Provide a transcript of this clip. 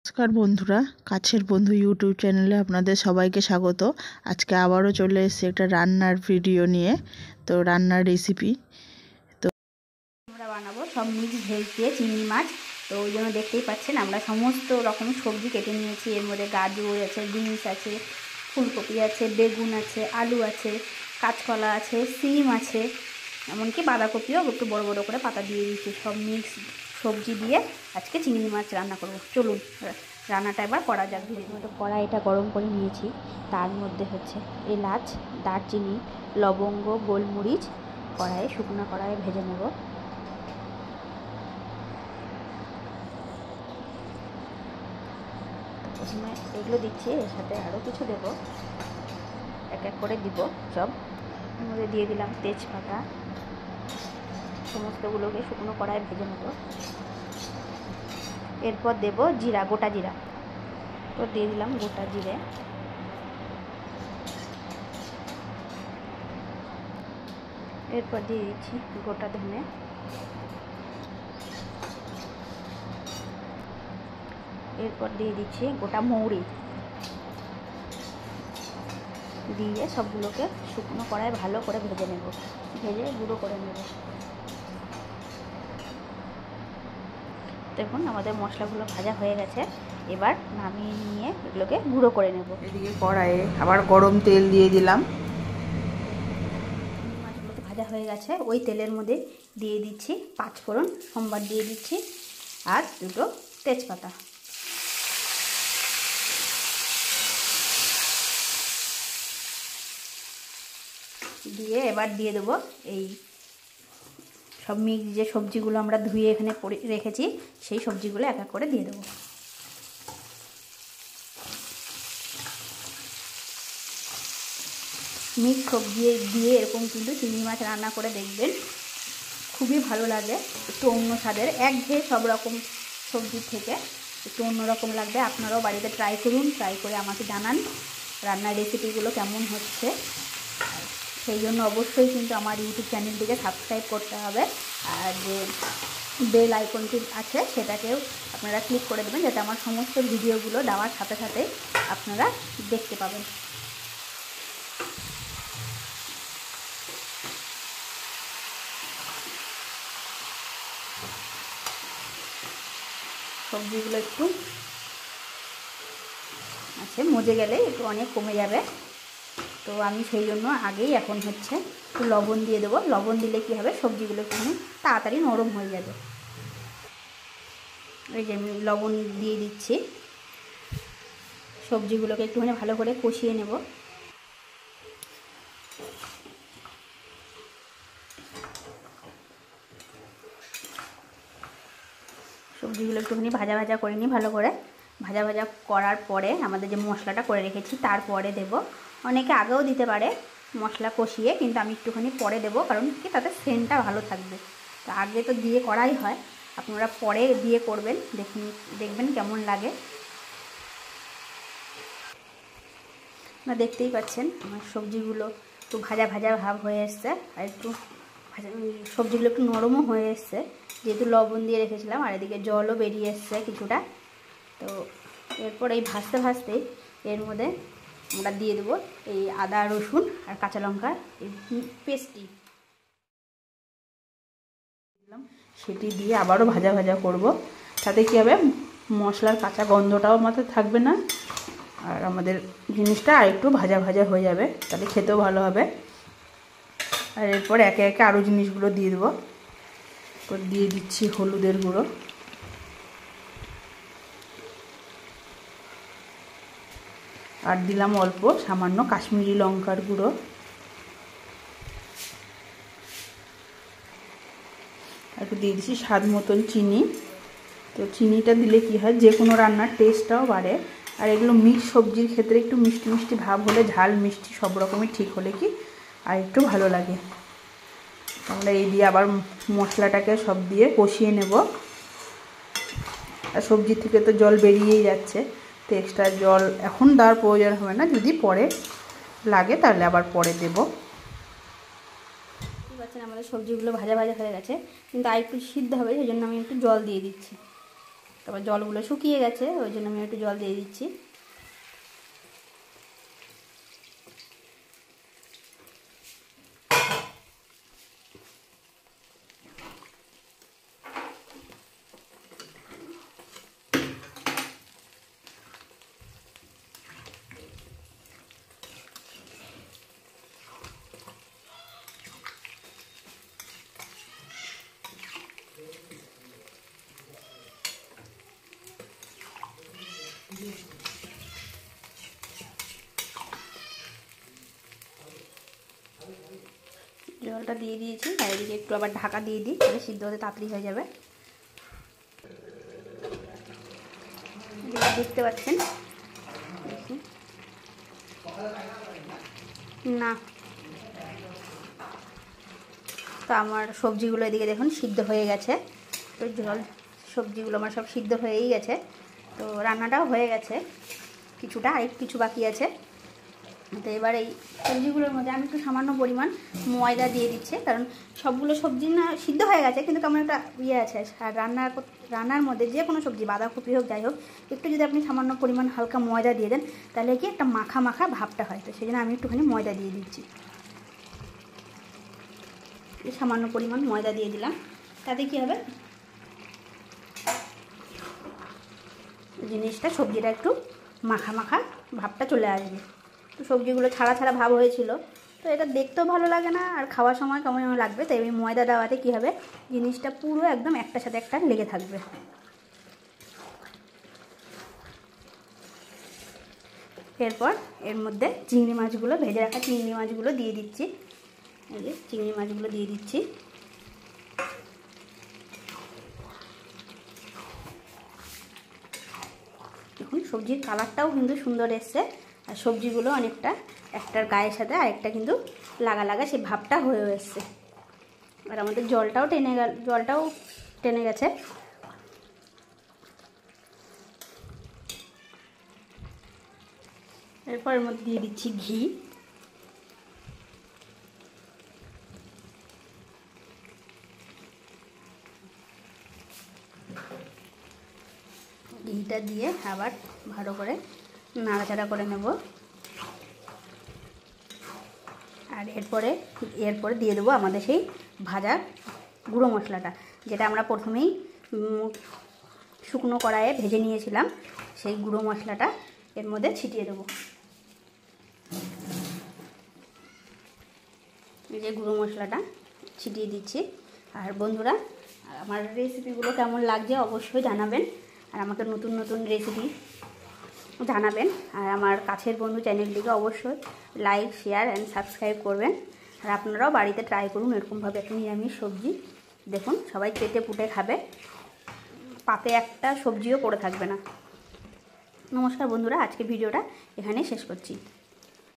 নমস্কার বন্ধুরা, কাছের বন্ধু ইউটিউব চ্যানেলে আপনাদের সবাইকে স্বাগত। আজকে আবারও চলে এসেছি একটা রান্নার ভিডিও নিয়ে। তো রান্নার রেসিপি আমরা বানাবো সব মিক্স ভেজ দিয়ে চিংড়ি মাছ। তো ওই জন্য দেখতেই পাচ্ছেন আমরা সমস্ত রকম সবজি কেটে নিয়েছি। এর মধ্যে গাজর আছে, বিনস আছে, ফুলকপি আছে, বেগুন আছে, আলু আছে, কাঁচকলা আছে, সিম আছে, এমনকি বাঁধাকপিও একটু বড় বড় করে পাতা দিয়ে দিয়েছি। সব মিক্স সবজি দিয়ে আজকে চিংড়ি মাছ রান্না করব। চলুন রান্নাটা এবার করা যাক। মতো কড়াইটা গরম করে নিয়েছি। তার মধ্যে হচ্ছে এলাচ, দারচিনি, লবঙ্গ, গোলমরিচ শুকনো কড়াইয়ে ভেজে নেব। প্রথমে এগুলো দিচ্ছি, এর সাথে আরও কিছু দেব, এক এক করে দিব সব। এর মধ্যে দিয়ে দিলাম তেজপাতা, সমস্তগুলোকে শুকনো কড়াইয়ে ভেজে নেব। এরপর দেব জিরা, গোটা জিরা, তো দিয়ে দিলাম গোটা জিরে। এরপর দিয়ে দিচ্ছি গোটা ধনে, এরপর দিয়ে দিচ্ছি গোটা মৌরি, দিয়ে সবগুলোকে শুকনো কড়ায় ভালো করে ভেজে নেব, ভেজে গুঁড়ো করে নেব। দেখুন আমাদের মশলাগুলো ভাজা হয়ে গেছে, এবার নামিয়ে নিয়ে এগুলোকে গুঁড়ো করে নেব। এদিকে কড়াইয়ে আবার গরম তেল দিয়ে দিলাম। মাছগুলোকে ভাজা হয়ে গেছে, ওই তেলের মধ্যে দিয়ে দিচ্ছি পাঁচফোড়ন, সোমবার দিয়ে দিচ্ছি, আর দুটো তেজপাতা। দিয়ে এবার দিয়ে দেবো এই সব মিক্স যে সবজিগুলো আমরা ধুয়ে এখানে রেখেছি, সেই সবজিগুলো এক এক করে দিয়ে দেবো। মিক্স সবজি দিয়ে এরকম কিন্তু চিংড়ি মাছ রান্না করে দেখবেন, খুবই ভালো লাগে। একটু অন্য স্বাদের, একঘেয়ে সব রকম সবজির থেকে একটু অন্যরকম লাগবে। আপনারাও বাড়িতে ট্রাই করুন, ট্রাই করে আমাকে জানান রান্নার রেসিপিগুলো কেমন হচ্ছে। সেই জন্য অবশ্যই কিন্তু আমার ইউটিউব চ্যানেলটিকে সাবস্ক্রাইব করতে হবে, আর যে বেল আইকনটি আছে সেটাকেও আপনারা ক্লিক করে দেবেন, যাতে আমার সমস্ত ভিডিওগুলো দেওয়ার সাথে সাথে আপনারা দেখতে পাবেন। সবজিগুলো একটু মজে গেলে একটু অনেক কমে যাবে, তো আমি সেই জন্য আগেই এখন হচ্ছে একটু লবণ দিয়ে দেবো। লবণ দিলে কী হবে, সবজিগুলো একটুখানি তাড়াতাড়ি নরম হয়ে যাবে। এই যে আমি লবণ দিয়ে দিচ্ছি, সবজিগুলোকে একটুখানি ভালো করে কষিয়ে নেব। সবজিগুলো একটুখানি ভাজা ভাজা করে নিই ভালো করে। ভাজা ভাজা করার পরে আমাদের যে মশলাটা করে রেখেছি তারপরে দেব। অনেকে আগেও দিতে পারে মশলা কষিয়ে, কিন্তু আমি একটুখানি পরে দেব, কারণ কি তাতে সেন্টটা ভালো থাকবে। তো আগে তো দিয়ে করাই হয়, আপনারা পরে দিয়ে করবেন, দেখবেন কেমন লাগে। আপনারা দেখতেই পাচ্ছেন আমার সবজিগুলো একটু ভাজা ভাজা ভাব হয়ে এসছে, আর একটু সবজিগুলো একটু নরমও হয়ে এসছে, যেহেতু লবণ দিয়ে রেখেছিলাম। আর এদিকে জলও বেরিয়ে এসছে কিছুটা। তো এরপর এই ভাজতে ভাজতেই এর মধ্যে আমরা দিয়ে দেবো এই আদা, রসুন আর কাঁচা লঙ্কার এই পেস্টটি, সেটি দিয়ে আবারও ভাজা ভাজা করব। তাতে কী হবে, মশলার কাঁচা গন্ধটাও মাথায় থাকবে না, আর আমাদের জিনিসটা আর একটু ভাজা ভাজা হয়ে যাবে, তাহলে খেতেও ভালো হবে। আর এরপর একে একে আরও জিনিসগুলো দিয়ে দেবো। তো দিয়ে দিচ্ছি হলুদের গুঁড়ো, আর দিলাম অল্প সামান্য কাশ্মীরি লঙ্কার গুঁড়ো, একটু দিয়ে দিচ্ছি স্বাদ মতন চিনি। তো চিনিটা দিলে কি হয়, যে কোনো রান্নার টেস্টটাও বাড়ে। আর এগুলো মিক্স সবজির ক্ষেত্রে একটু মিষ্টি মিষ্টি ভাব হলে, ঝাল মিষ্টি সব রকমই ঠিক হলে কি আর একটু ভালো লাগে। আমরা এই দিয়ে আবার মশলাটাকে সব দিয়ে কষিয়ে নেব। আর সবজি থেকে তো জল বেরিয়েই যাচ্ছে, তো এক্সট্রা জল এখন দেওয়ার প্রয়োজন হবে না, যদি পরে লাগে তাহলে আবার পরে দেব। বুঝতে পারছেন আমাদের সবজিগুলো ভাজা ভাজা হয়ে গেছে, কিন্তু আর একটু সিদ্ধ হবে, সেই জন্য আমি একটু জল দিয়ে দিচ্ছি। তারপর জলগুলো শুকিয়ে গেছে, ওই জন্য আমি একটু জল দিয়ে দিচ্ছি। জলটা দিয়ে দিয়েছি, আর এদিকে একটু আবার ঢাকা দিয়ে দিই, তাহলে সিদ্ধ হতে তাড়াতাড়ি হয়ে যাবে। দেখতে পাচ্ছেন না, তো আমার সবজিগুলো এদিকে দেখুন সিদ্ধ হয়ে গেছে। তো সবজিগুলো আমার সব সিদ্ধ হয়েই গেছে, তো রান্নাটাও হয়ে গেছে, কিছুটা আর কিছু বাকি আছে। তো এবার এই সবজিগুলোর মধ্যে আমি একটু সামান্য পরিমাণ ময়দা দিয়ে দিচ্ছি, কারণ সবগুলো সবজি না সিদ্ধ হয়ে গেছে, কিন্তু কেমন একটা আছে। আর রান্নার মধ্যে যে কোনো সবজি, বাঁধাকপি হোক যাই হোক, একটু যদি আপনি সামান্য পরিমাণ হালকা ময়দা দিয়ে দেন, তাহলে কি একটা মাখা মাখা ভাবটা হয়। তো সেই জন্য আমি একটুখানি ময়দা দিয়ে দিচ্ছি, সামান্য পরিমাণ ময়দা দিয়ে দিলাম। তাতে কি হবে, জিনিসটা সবজিটা একটু মাখা মাখা ভাবটা চলে আসবে। তো সবজিগুলো ছাড়া ছাড়া ভাব হয়েছিল, তো এটা দেখতেও ভালো লাগে না, আর খাওয়ার সময় কেমন লাগবে। তাই এই ময়দা দেওয়াতে কী হবে, জিনিসটা পুরো একদম একটার সাথে একটা লেগে থাকবে। এরপর এর মধ্যে চিংড়ি মাছগুলো, ভেজে রাখা চিংড়ি মাছগুলো দিয়ে দিচ্ছি। এই যে চিংড়ি মাছগুলো দিয়ে দিচ্ছি। দেখুন সবজির কালারটাও কিন্তু সুন্দর এসছে, আর সবজিগুলো অনেকটা একটার গায়ের সাথে আরেকটা কিন্তু লাগা লাগা সেই ভাবটা হয়ে এসছে। আর আমাদের জলটাও টেনে গেছে। এরপর এর মধ্যে দিয়ে দিচ্ছি ঘি। ঘিটা দিয়ে আবার ভালো করে নাড়াচাড়া করে নেব। আর এরপরে দিয়ে দেবো আমাদের সেই ভাজা গুঁড়ো মশলাটা, যেটা আমরা প্রথমেই শুকনো কড়াইয়ে ভেজে নিয়েছিলাম। সেই গুঁড়ো মশলাটা এর মধ্যে ছিটিয়ে দেবো। এই যে গুঁড়ো মশলাটা ছিটিয়ে দিচ্ছি। আর বন্ধুরা, আমার রেসিপিগুলো কেমন লাগছে অবশ্যই জানাবেন, আর আমাকে নতুন নতুন রেসিপি জানাবেন। আর আমার কাছের বন্ধু চ্যানেলটিকে অবশ্যই লাইক, শেয়ার অ্যান্ড সাবস্ক্রাইব করবেন। আর আপনারাও বাড়িতে ট্রাই করুন এরকমভাবে একটা নিরামিষ সবজি। দেখুন সবাই চেটে পুটে খাবে, পাতে একটা সবজিও পড়ে থাকবে না। নমস্কার বন্ধুরা, আজকে ভিডিওটা এখানেই শেষ করছি।